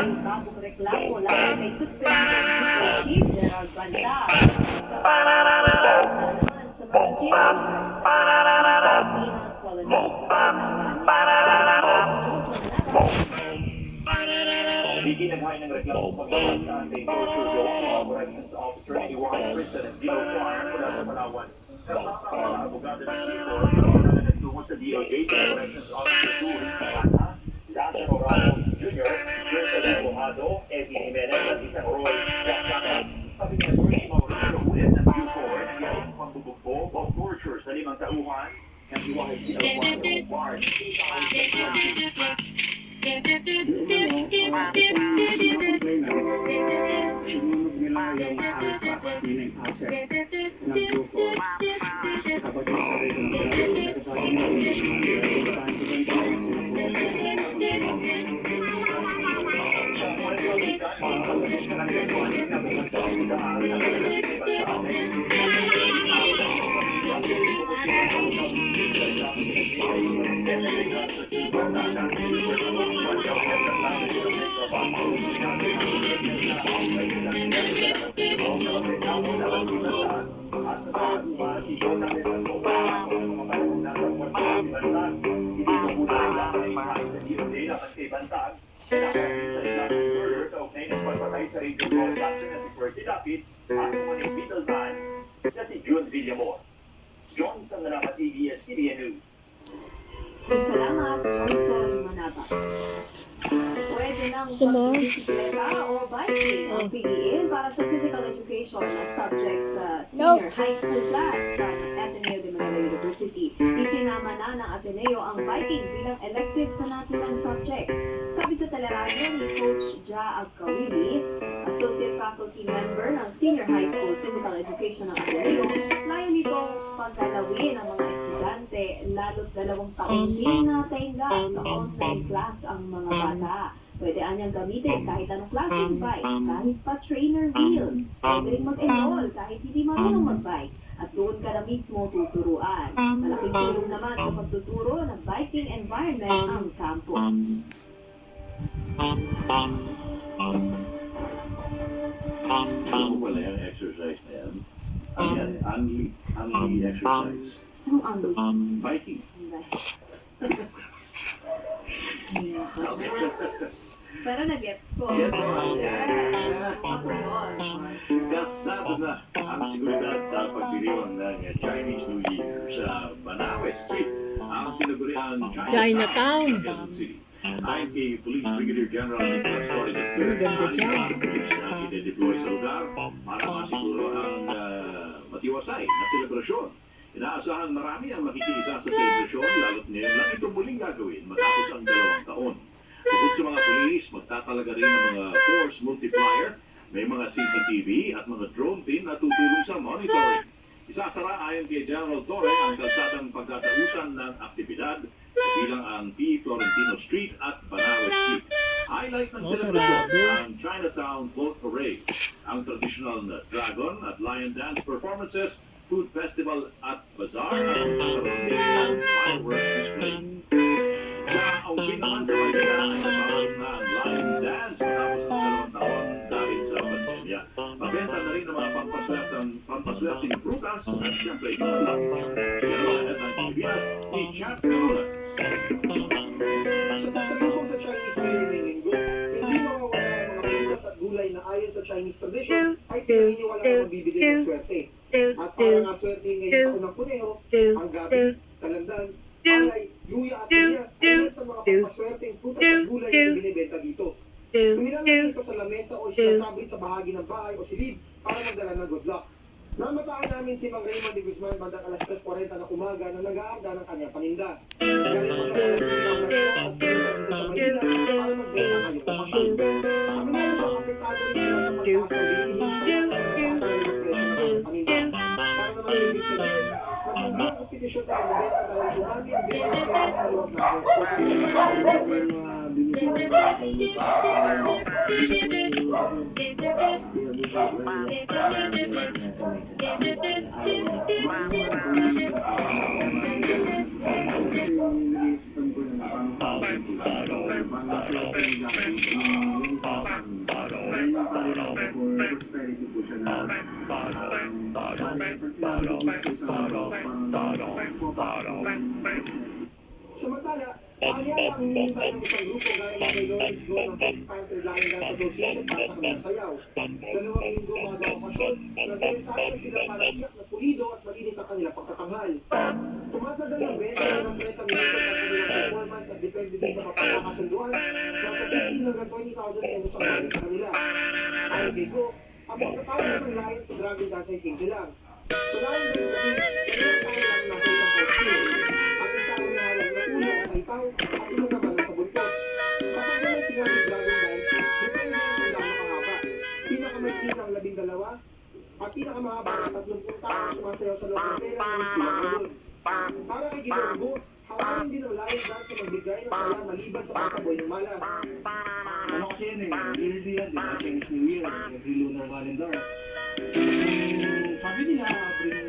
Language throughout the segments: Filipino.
may bagong reklamo laban kay suspended Chief Gerald Banda. Naman sa mga jailguards, Peanut Colonies Ikinaghay ng reklamo pagkakas sa ating torture corrections officer ni Juan Tristan at Gino Juan mula sa Palawan. Kasama ang mga abogado ng Gino na nagtungo sa DOJ sa corrections officer Luis Pagata, Lazaro Ramos Jr., Tristan Abogado, Eddie Jimenez at isang Roy Jacaka. Sabi niya Roy Mauricio ulit ng Q4 na yung pambubugbog o torture sa 5 tauhan ng iwahig Gino Juan o Bard. Sinunod nila yung alpha, meaning asset ng grupo. Tapos Johnson na napatigi at CBN News. Salamat, Johnson Manaba. Pwede nang magbisikleta o biking ang PEL para sa physical education na subject sa senior high school class sa Ateneo de Manila University. Isinama na ng Ateneo ang biking bilang elective sa naturang subject. Sabi sa teleradyo ni Coach Ja Agkawili, Associate Faculty Member ng Senior High School Physical Education ng Ateneo, layo nito pagkalawin ang mga estudyante, lalo't 2 taong din natainga sa online class ang mga bata. Pwede anyang gamitin kahit anong klaseng bike, kahit pa trainer wheels. Pwede rin mag-enroll kahit hindi marunong mag-bike. At doon ka na mismo tuturuan. Malaking tulong naman sa pagtuturo ng biking environment ang campus. Ano pala yung exercise na yan? Ano yan? Unli exercise. Anong unloads? Biking. Pero nag-gets ko. Yes, ma'am. Ako yun. Kasado na ang seguridad sa pagdiriwang ng Chinese New Year sa Banawe Street, ang tinaguriang Chinatown sa Quezon City. Ayon kay Police Brigadier General Nicholas Torres III, ang police na i-deploy sa lugar para masiguro ang matiwasay na selebrasyon. Inaasahan marami ang makikisa sa selebrasyon, lalo't ngayon lang ito muling gagawin matapos ang 2 taon. Bukod sa mga pulis, magtatalaga rin ng mga force multiplier, may mga CCTV at mga drone team na tutulong sa monitoring. Isasara ayon kay General Torre ang kalsadang pagkatausan ng aktibidad bilang ang P. Florentino Street at Banawe Street. Highlight ng selebrasyon ang Chinatown Boat Parade, ang traditional na dragon at lion dance performances, food festival at bazaar at magkakaroon din ng fireworks display. Sa August naman sa Maynila ay nagbabalot na ang lion dance matapos ng 2 taon dahil sa pandemya. Mabenta na rin ang mga pampaswerteng prutas at siyempre yung lang. Kaya lahat ng Pilipinas ni Chat Carolas. Sa tungkol sa Chinese New Year ng Linggo, hindi mawawala ang mga prutas at gulay na ayon sa Chinese tradition ay pinaniniwala na magbibigay ng swerte. At para nga swerte ngayong taon ng Puneho, ang gabi, talandan, palay, luya at luya ay sa mga pampaswerteng prutas at gulay na binibenta dito. Tumilang ito sa lamesa o sinasabit sa bahagi ng bahay o silid para magdala ng good luck. Namataan namin si Mang Raymond de Guzman bandang alas 3:40 ng umaga na nag-aanda ng kanyang paninda. Galing po sa at sa Manila para magbenta ng kanyang okasyon. Kami na siya kapitado rin sa pagtaas ng bilihin at sa presyo ng paninda. Para naman ibig sabihin, magmumula ang petisyon sa pagbenta dahil bumagi ang bilang pera sa luwag ng napapalitan for prosperity po siya na pag sinabi po sa Samantala, anyaya ang hinihintay ng isang grupo gaya ng kay Lawrence Go ng Pink Panther Lion Dance Association para sa kanilang sayaw. 2 linggo mga okasyon, nag-ensayo sila para iyak na pulido at malinis ang kanilang pagtatanghal. Tumatagal ng 20 hanggang 30 minutos ang kanilang performance at depende din sa papasakasunduan, nasa 15 hanggang 20,000 pesos ang balik sa kanila. Ayon kay Go, ang pagkakaya ng Lion sa Dragon Dance ay simple lang. Sa Lion Dance kasi, kanilang tayo lang nasa isang costume. Ang isa ang nahawag na ulo at itaw at isa naman ang sa buntot. Kapag naman sinabi Dragon Dance, depende ang kung gaano kahaba. Pinakamaikli ang 12 at pinakamahaba ang 30 tao sumasayaw sa loob ng tela ng Sila Kalun. Para kay Gilorgo, hawakan din ang Lion Dance na magbigay ng saya maliban sa pagkaboy ng malas. ano kasi yan eh, yearly yan, di ba? Chinese New Year, every lunar calendar. Sabi nila, bring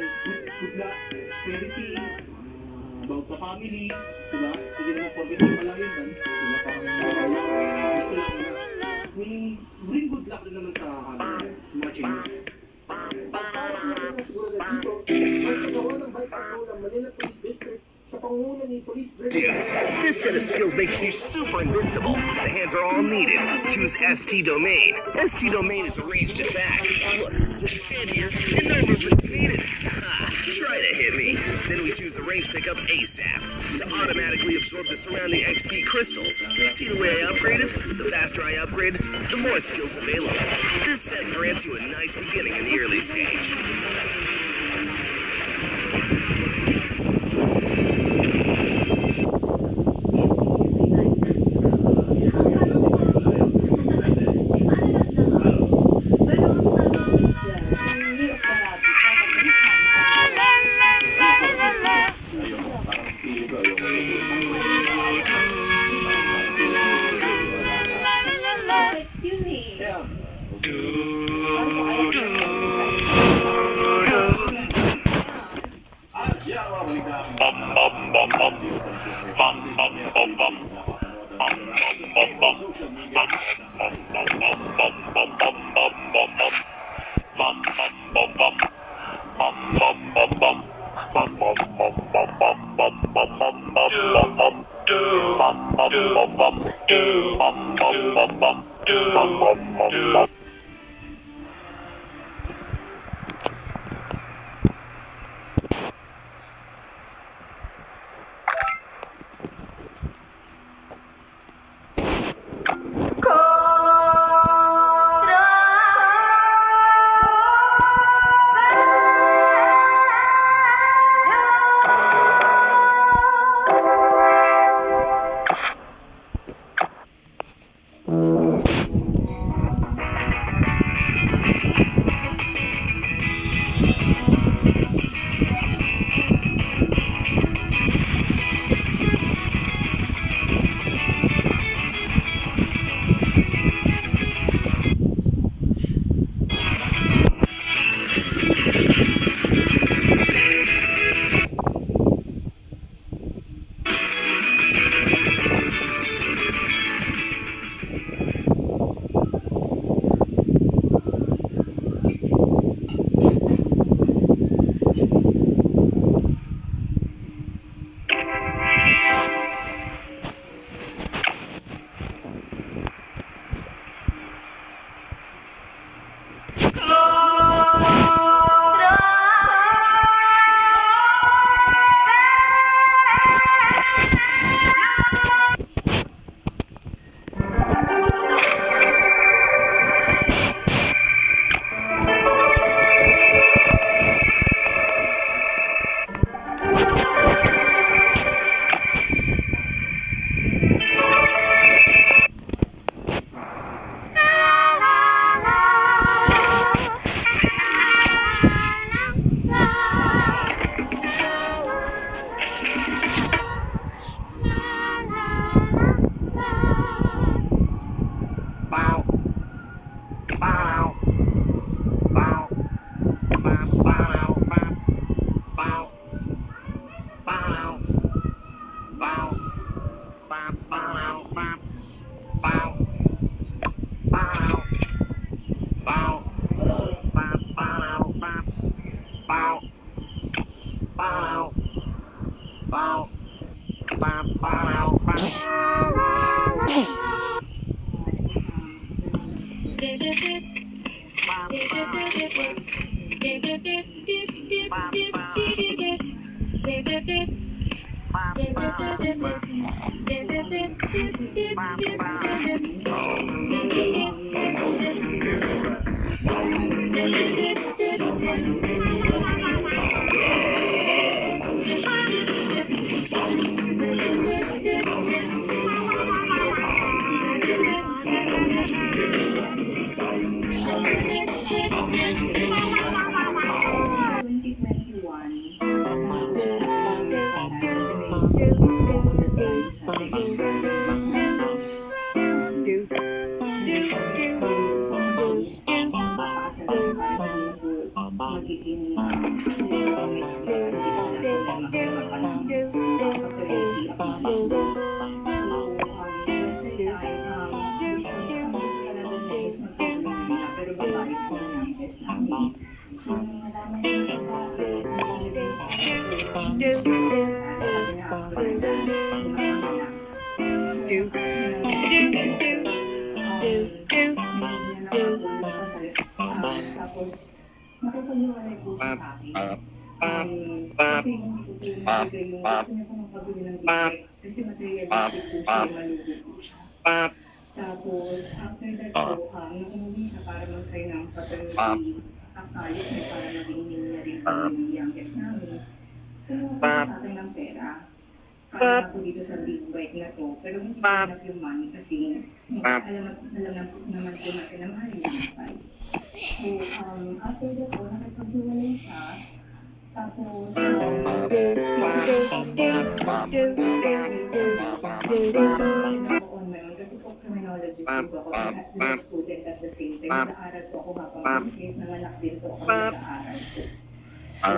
good luck, prosperity, about sa family, di ba? Hindi naman forget yung Lion Dance, di ba? Parang gusto lang nila. Bring good luck din naman sa mga Chinese. Para iyakin na siguro na dito, magpagawa ng bike patrol ang Manila Police District sa pangunguna ni Police Dudes, this set of skills makes you super invincible. The hands are all needed. Choose ST Domain. ST Domain is a ranged attack. Look, just stand here and no movement's needed. Ha, try to hit me. Then we choose the range pickup ASAP to automatically absorb the surrounding XP crystals. See the way I upgraded? The faster I upgrade, the more skills available. This set grants you a nice beginning in the early stage. magiging legitimate yung problema pero pa ng authority acknowledgement. So, at that time, gusto talaga niya is magtutulong nila pero babalik po na yung test namin. So, nung nalaman niya sa bakit, hindi sabi niya ako tapos nakapag-iwalay po siya sa akin. Kasi hindi ko po nabigay yung gusto niya po magpabili ng bigas kasi materialistic po siya, malugo po siya. Tapos after that po, nung umuwi siya para mag-sign ng paternity acknowledgement para maging nil na rin po yung youngest namin. Pero kasi sa akin ng pera, para na po dito sa big bike na to, pero hindi enough yung money kasi alam naman po natin na mahal yung bike. So, after that po, nakapag-iwalay siya. Tapos, kasi po criminologist po ako, law student at the same time, nag-aaral po ako habang case nanganak din po ako nag-aaral po. So,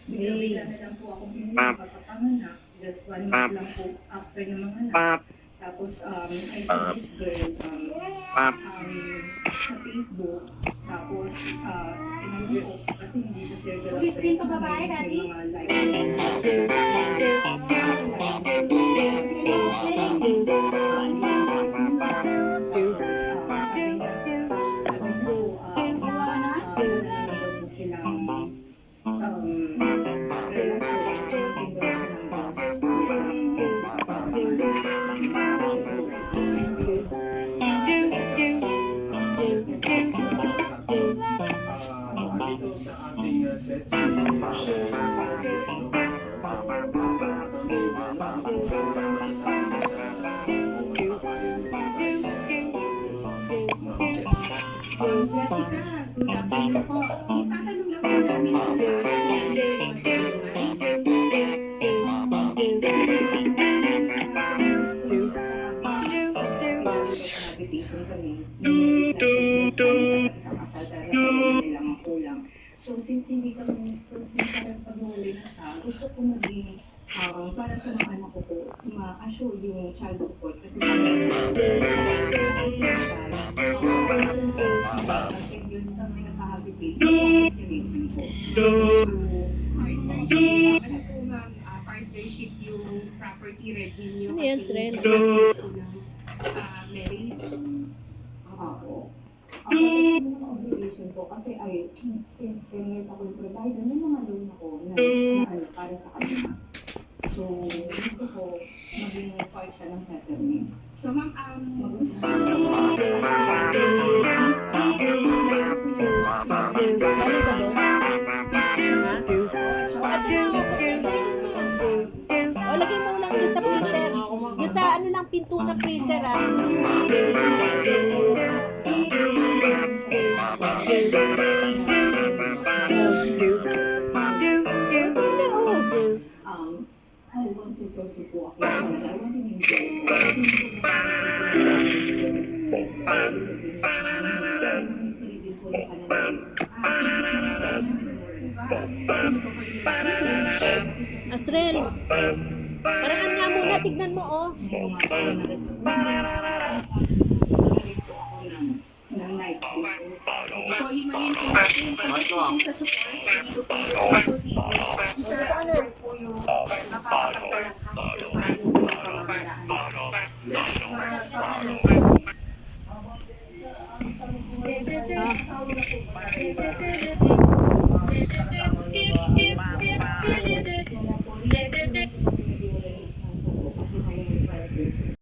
bigla na lang po akong pinili papapanganak, just 1 month lang po after ng mga anak. Tapos, I saw this girl sa Facebook. Tapos, tinagay ko kasi hindi siya circle of friends. Yung mga like. Dito sa ating set, Jessica, good afternoon po. Itatanong lang po namin kung So since hindi kami pag-uuli na siya, gusto ko maging para sa mga anak ko po, ma-assure yung child support kasi kami nakahabitate partnership yung property regime nyo Yes, kasi Ren. marriage. Ako. Ako obligation po kasi since 10 years ako yung provider, may mga loan ako na para sa kanila. So, gusto ko maging part siya ng settlement. So ma'am, O, lagay mo lang yung sa freezer. Yung sa ano lang, pinto ng freezer, I want to proceed po ako sa kanila. I want to enjoy Asrel, parangan nga muna, tignan mo, oh. po himayin po natin kasi kung sa support, dito po yung Sir Honor po yung mapapagtalang hapon para yung mga pamamaraan.